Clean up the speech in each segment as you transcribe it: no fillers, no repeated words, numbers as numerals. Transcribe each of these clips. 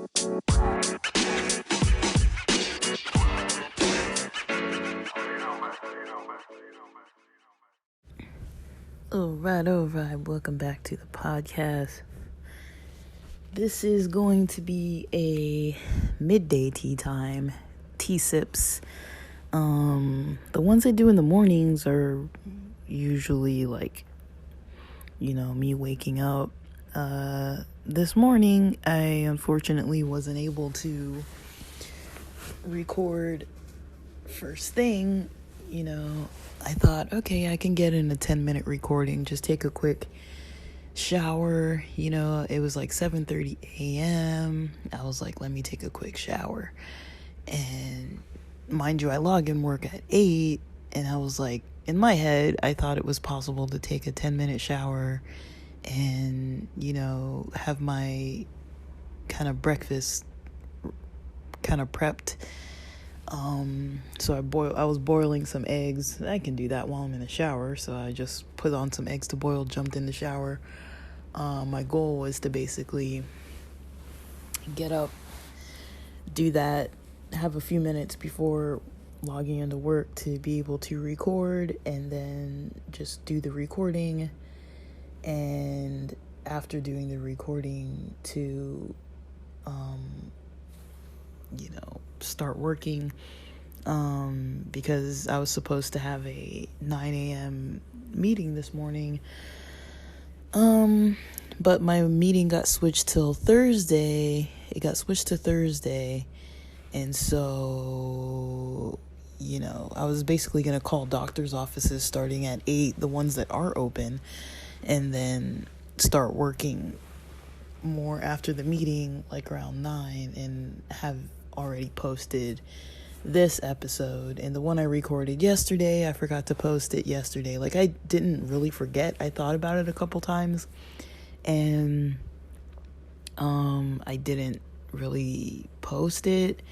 All right. Welcome back to the podcast. This is going to be a midday tea time, tea sips. The ones I do in the mornings are usually like, me waking up. This morning, I unfortunately wasn't able to record first thing. I thought, okay, I can get in a 10-minute recording, just take a quick shower. It was like 7:30 a.m. I was like, let me take a quick shower. And mind you, I log in work at 8, and I was like, in my head, I thought it was possible to take a 10-minute shower and, have my kind of breakfast kind of prepped. So I was boiling some eggs. I can do that while I'm in the shower. So I just put on some eggs to boil, jumped in the shower. My goal was to basically get up, do that, have a few minutes before logging into work to be able to record, and then just do the recording. And after doing the recording to, start working, because I was supposed to have a 9 a.m. meeting this morning. But my meeting got switched till Thursday. It got switched to Thursday. And so, I was basically going to call doctor's offices starting at 8, the ones that are open, and then start working more after the meeting, like around 9, and have already posted this episode. And the one I recorded yesterday, I forgot to post it yesterday. Like, I didn't really forget. I thought about it a couple times, and I didn't really post it.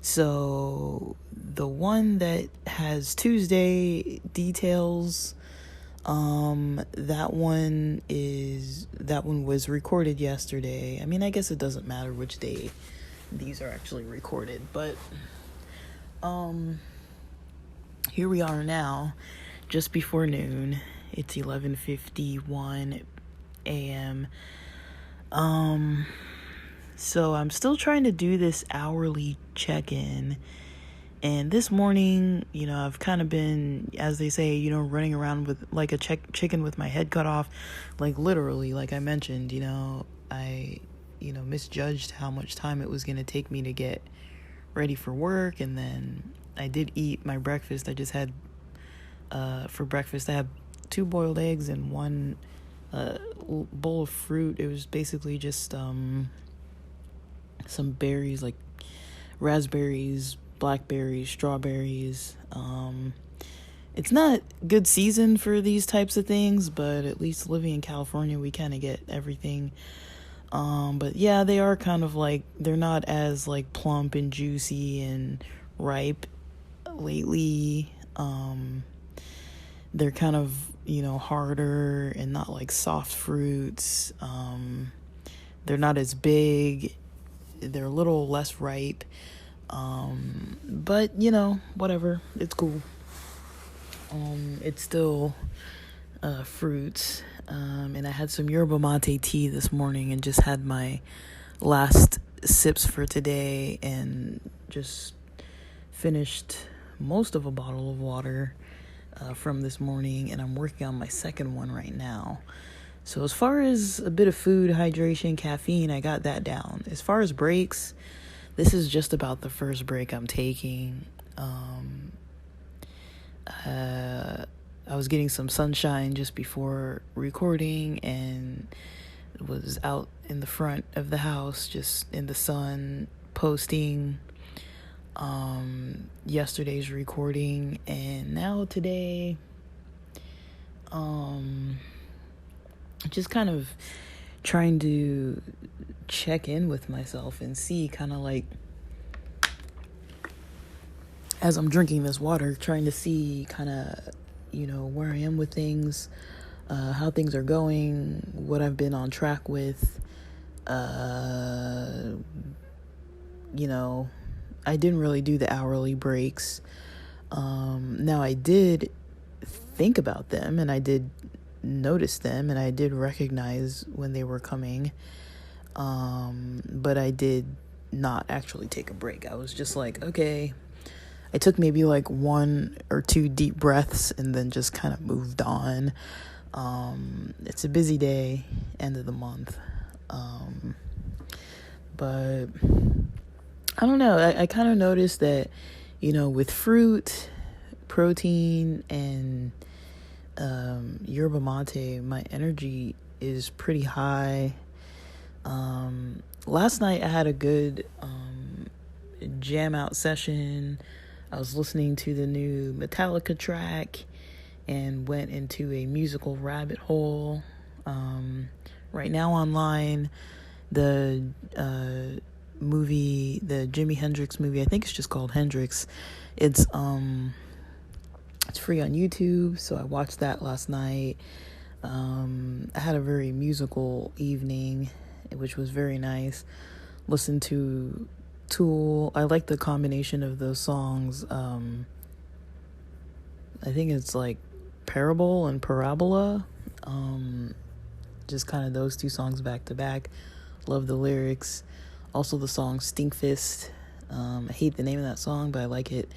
So the one that has Tuesday details, that one was recorded yesterday. I mean, I guess it doesn't matter which day these are actually recorded, but here we are now, just before noon. It's 11:51 a.m. So I'm still trying to do this hourly check-in. And this morning, I've kind of been, as they say, running around with like a chicken with my head cut off. Like literally, like I mentioned, I misjudged how much time it was going to take me to get ready for work. And then I did eat my breakfast. I just had, for breakfast, I had 2 boiled eggs and 1 bowl of fruit. It was basically just some berries, like raspberries, blackberries, strawberries. It's not good season for these types of things, but at least living in California, we kind of get everything. But yeah, they are kind of like, they're not as like plump and juicy and ripe lately. They're kind of, harder and not like soft fruits. They're not as big. They're a little less ripe. But whatever, it's cool. It's still fruits. And I had some yerba mate tea this morning and just had my last sips for today, and just finished most of a bottle of water from this morning, and I'm working on my second one right now. So as far as a bit of food, hydration, caffeine, I got that down. As far as breaks, this is just about the first break I'm taking. I was getting some sunshine just before recording, and was out in the front of the house, just in the sun, posting yesterday's recording. And now today, just kind of trying to check in with myself and see, kind of like, as I'm drinking this water, trying to see kind of, where I am with things, how things are going, what I've been on track with, you know, I didn't really do the hourly breaks. Now I did think about them, and I did notice them, and I did recognize when they were coming. But I did not actually take a break. I was just like, okay. I took maybe like 1 or 2 deep breaths and then just kind of moved on. It's a busy day, end of the month. But I don't know. I kind of noticed that, with fruit, protein, and yerba mate, my energy is pretty high. Last night I had a good jam out session. I was listening to the new Metallica track and went into a musical rabbit hole. Right now online, the movie, the Jimi Hendrix movie, I think it's just called Hendrix. It's free on YouTube, so I watched that last night. I had a very musical evening, which was very nice. Listened to Tool. I like the combination of those songs. I think it's like Parable and Parabola. Just kind of those 2 songs back to back. Love the lyrics. Also the song Stinkfist. I hate the name of that song, but I like it.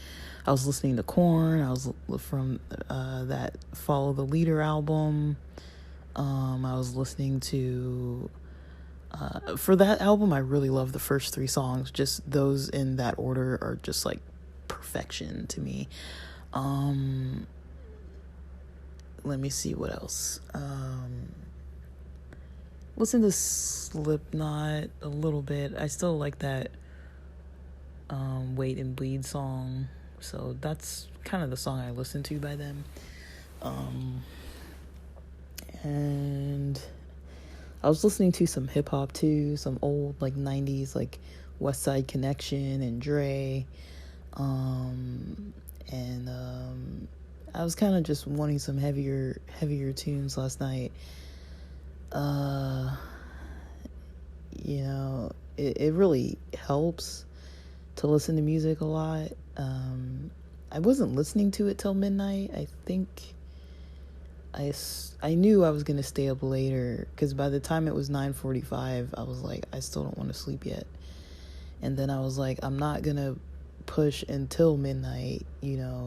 I was listening to Korn. I was from that Follow the Leader album. I was listening to for that album, I really love the first 3 songs. Just those in that order are just like perfection to me. Let me see what else. Listen to Slipknot a little bit. I still like that Wait and Bleed song. So that's kind of the song I listen to by them. And I was listening to some hip hop too, some old like 90s like West Side Connection and Dre. I was kind of just wanting some heavier tunes last night. It really helps to listen to music a lot. I wasn't listening to it till midnight. I think I knew I was going to stay up later, because by the time it was 9:45, I was like, I still don't want to sleep yet. And then I was like, I'm not going to push until midnight,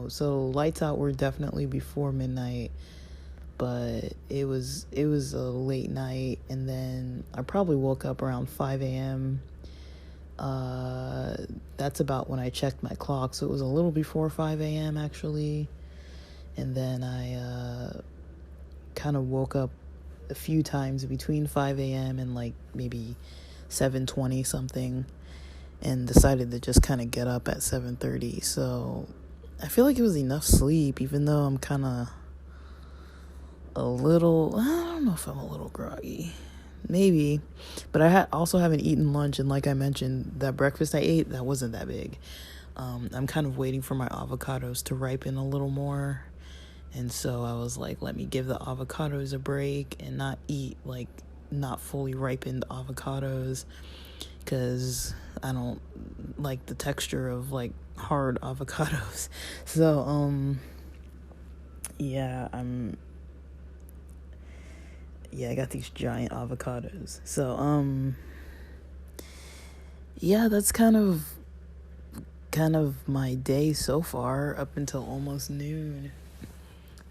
So lights out were definitely before midnight, but it was a late night. And then I probably woke up around 5 a.m. That's about when I checked my clock. So it was a little before 5 a.m. actually. And then I kind of woke up a few times between 5 a.m. and like maybe 7:20 something, and decided to just kind of get up at 7:30. So I feel like it was enough sleep, even though I'm kind of I don't know if I'm a little groggy. Maybe. But I also haven't eaten lunch, and like I mentioned, that breakfast I ate, that wasn't that big. I'm kind of waiting for my avocados to ripen a little more. And so I was like, let me give the avocados a break and not eat like not fully ripened avocados, because I don't like the texture of like hard avocados. So I got these giant avocados. So that's kind of my day so far up until almost noon.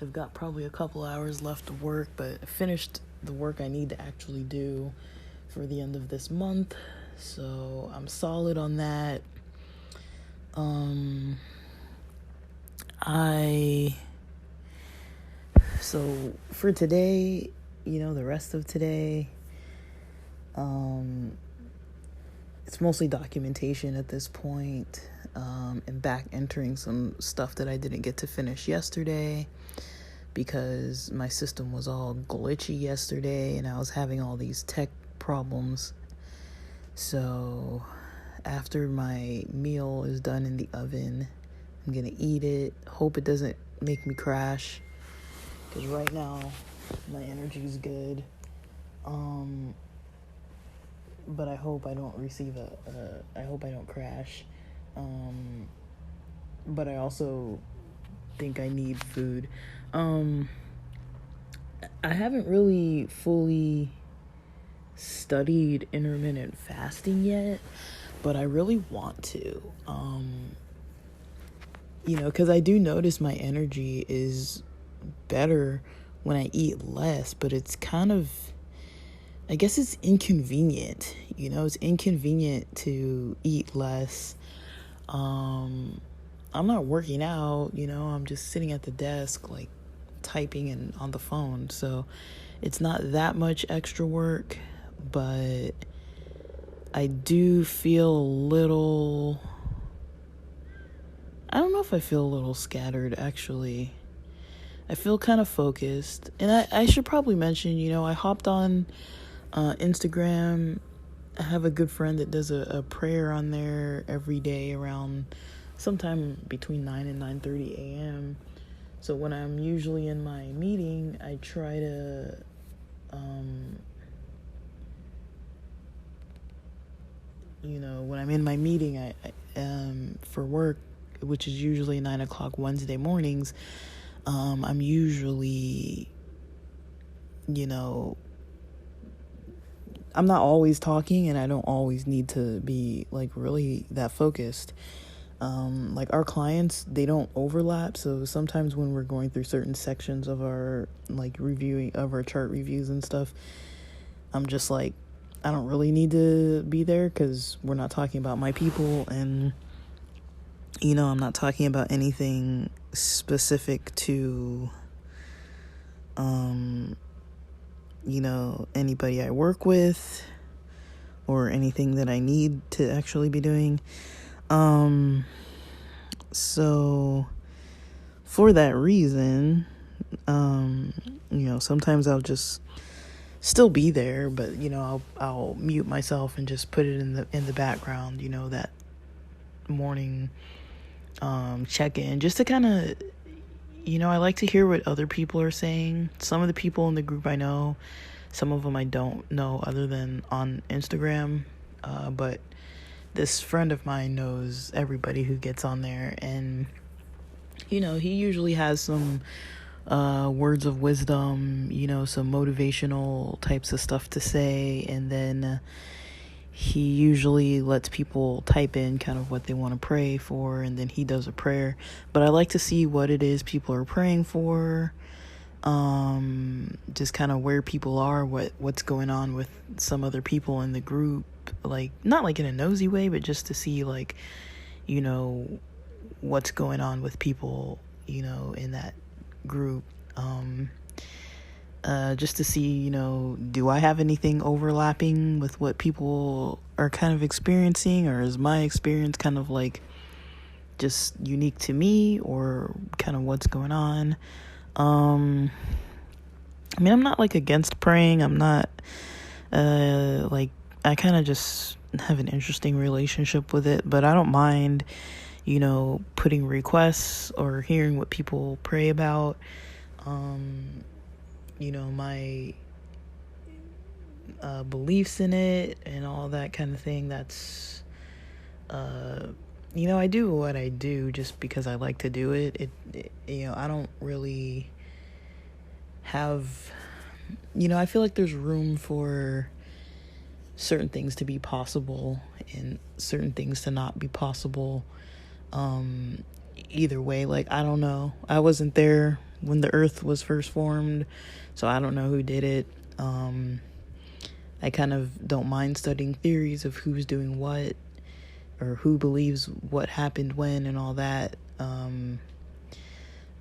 I've got probably a couple hours left of work, but I finished the work I need to actually do for the end of this month. So I'm solid on that. So for today, the rest of today, it's mostly documentation at this point, and back entering some stuff that I didn't get to finish yesterday, because my system was all glitchy yesterday and I was having all these tech problems. So after my meal is done in the oven, I'm gonna eat it. Hope it doesn't make me crash, because right now my energy is good. but I hope I don't receive I hope I don't crash. But I also think I need food. Um, I haven't really fully studied intermittent fasting yet, but I really want to. Because I do notice my energy is better when I eat less, but it's kind of, I guess it's inconvenient. It's inconvenient to eat less. I'm not working out, I'm just sitting at the desk, like typing and on the phone. So it's not that much extra work, but I do feel a little, I don't know if I feel a little scattered, actually. I feel kind of focused. And I should probably mention, I hopped on Instagram. I have a good friend that does a prayer on there every day around sometime between 9 and 9:30 a.m. So when I'm usually in my meeting, I try to when I'm in my meeting, I for work, which is usually 9 o'clock Wednesday mornings, I'm usually, I'm not always talking, and I don't always need to be like really that focused. Like our clients, they don't overlap. So sometimes when we're going through certain sections of our like reviewing of our chart reviews and stuff, I'm just like, I don't really need to be there because we're not talking about my people. And, I'm not talking about anything specific to, anybody I work with or anything that I need to actually be doing. So for that reason, sometimes I'll just still be there, but I'll mute myself and just put it in the background, that morning check-in, just to kind of, I like to hear what other people are saying. Some of the people in the group I know, some of them I don't know other than on Instagram, but this friend of mine knows everybody who gets on there, and he usually has some words of wisdom, some motivational types of stuff to say, and then he usually lets people type in kind of what they want to pray for, and then he does a prayer. But I like to see what it is people are praying for, just kind of where people are, what's going on with some other people in the group, like not like in a nosy way, but just to see like what's going on with people in that group, just to see do I have anything overlapping with what people are kind of experiencing, or is my experience kind of like just unique to me, or kind of what's going on. I mean, I'm not like against praying. I'm not like, I kind of just have an interesting relationship with it, but I don't mind putting requests or hearing what people pray about. My beliefs in it and all that kind of thing. That's I do what I do just because I like to do it. I don't really have, I feel like there's room for certain things to be possible and certain things to not be possible. Either way, like, I don't know. I wasn't there when the earth was first formed, so I don't know who did it. I kind of don't mind studying theories of who's doing what, or who believes what happened when and all that.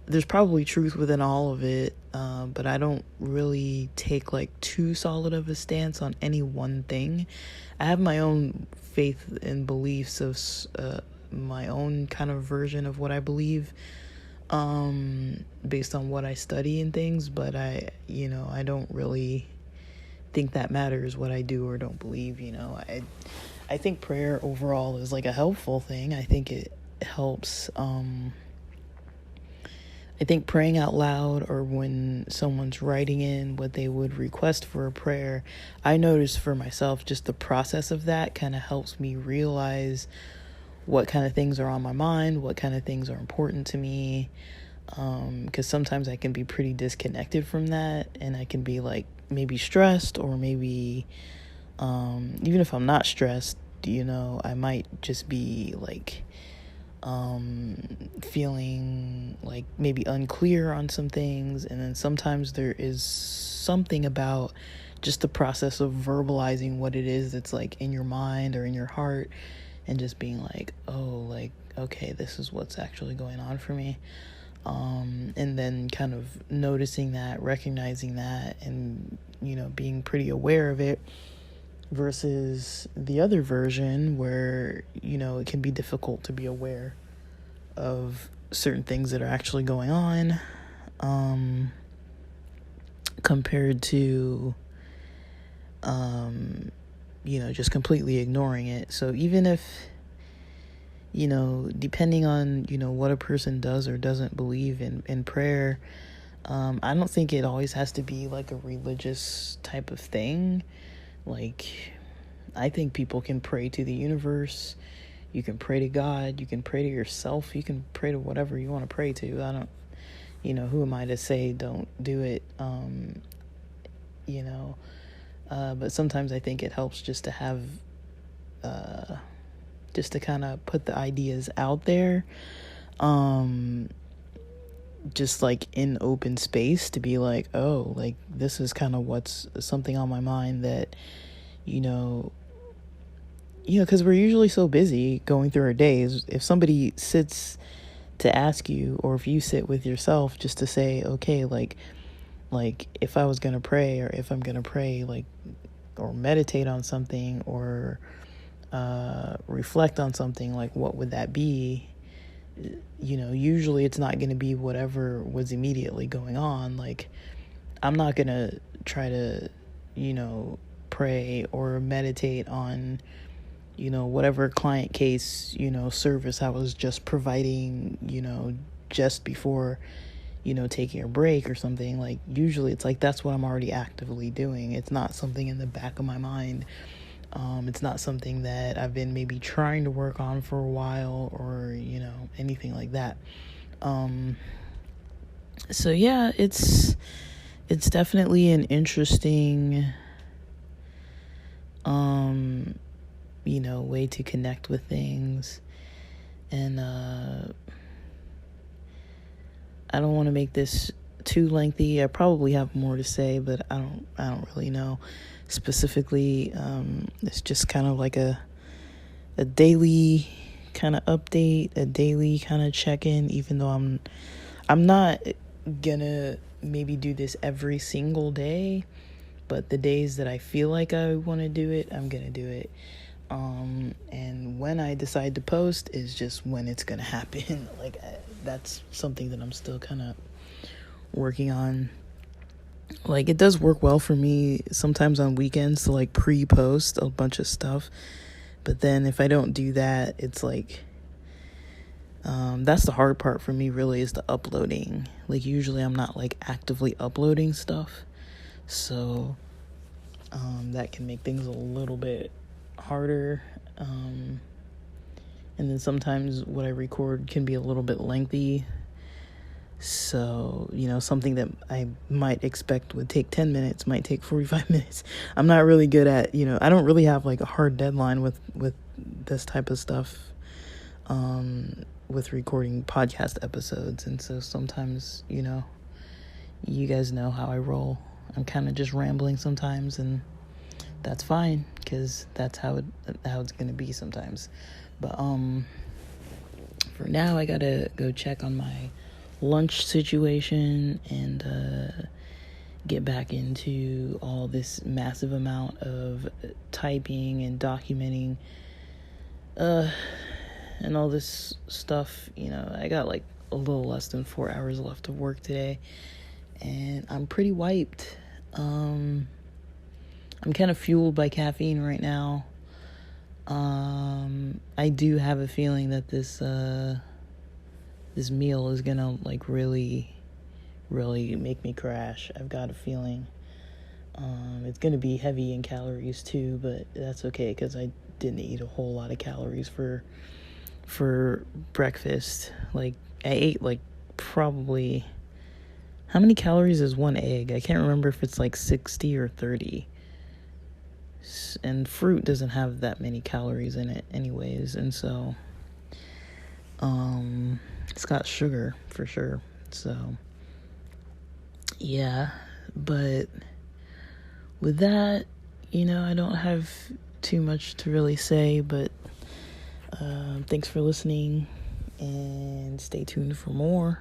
There's probably truth within all of it, but I don't really take like too solid of a stance on any one thing. I have my own faith and beliefs of my own kind of version of what I believe, based on what I study and things, but I don't really think that matters what I do or don't believe. I think prayer overall is like a helpful thing. I think it helps I think praying out loud, or when someone's writing in what they would request for a prayer, I notice for myself just the process of that kind of helps me realize what kind of things are on my mind, what kind of things are important to me. Because sometimes I can be pretty disconnected from that, and I can be like maybe stressed, or maybe even if I'm not stressed, I might just be like feeling like maybe unclear on some things. And then sometimes there is something about just the process of verbalizing what it is that's like in your mind or in your heart, and just being like, oh, like, okay, this is what's actually going on for me. And then kind of noticing that, recognizing that, and being pretty aware of it, versus the other version where it can be difficult to be aware of certain things that are actually going on, compared to just completely ignoring it. So even if depending on what a person does or doesn't believe in prayer, I don't think it always has to be like a religious type of thing. Like, I think people can pray to the universe. You can pray to God. You can pray to yourself. You can pray to whatever you want to pray to. I don't, who am I to say don't do it? But sometimes I think it helps just to have, just to kind of put the ideas out there. Just like in open space, to be like, oh, like this is kind of what's something on my mind that, because we're usually so busy going through our days. If somebody sits to ask you, or if you sit with yourself just to say, okay, like if I was going to pray, or if I'm going to pray, like, or meditate on something, or reflect on something, like what would that be? Usually it's not going to be whatever was immediately going on. Like, I'm not going to try to, pray or meditate on, whatever client case, service I was just providing, just before, taking a break or something. Like, usually it's like, that's what I'm already actively doing. It's not something in the back of my mind. It's not something that I've been maybe trying to work on for a while, or, anything like that. So yeah, it's definitely an interesting, way to connect with things. And, I don't want to make this too lengthy. I probably have more to say, but I don't really know specifically. It's just kind of like a daily kind of update, a daily kind of check-in, even though I'm not gonna maybe do this every single day, but the days that I feel like I want to do it, I'm gonna do it. And when I decide to post is just when it's gonna happen. Like, that's something that I'm still kind of working on. Like, it does work well for me sometimes on weekends to like pre-post a bunch of stuff, but then if I don't do that, it's like, that's the hard part for me, really, is the uploading. Like, usually I'm not like actively uploading stuff, so that can make things a little bit harder. And then sometimes what I record can be a little bit lengthy. So, something that I might expect would take 10 minutes might take 45 minutes. I'm not really good at, I don't really have like a hard deadline with this type of stuff, with recording podcast episodes. And so sometimes, you guys know how I roll. I'm kind of just rambling sometimes, and that's fine, because that's how it's going to be sometimes. But for now, I gotta go check on my lunch situation and get back into all this massive amount of typing and documenting and all this stuff. I got like a little less than 4 hours left of work today, and I'm pretty wiped. I'm kind of fueled by caffeine right now. I do have a feeling that this this meal is gonna like really make me crash. I've got a feeling. It's gonna be heavy in calories too, but that's okay because I didn't eat a whole lot of calories for breakfast. Like I ate like probably, how many calories is one egg? I can't remember if it's like 60 or 30. And fruit doesn't have that many calories in it anyways, and so it's got sugar for sure. So yeah, but with that, I don't have too much to really say, but thanks for listening and stay tuned for more.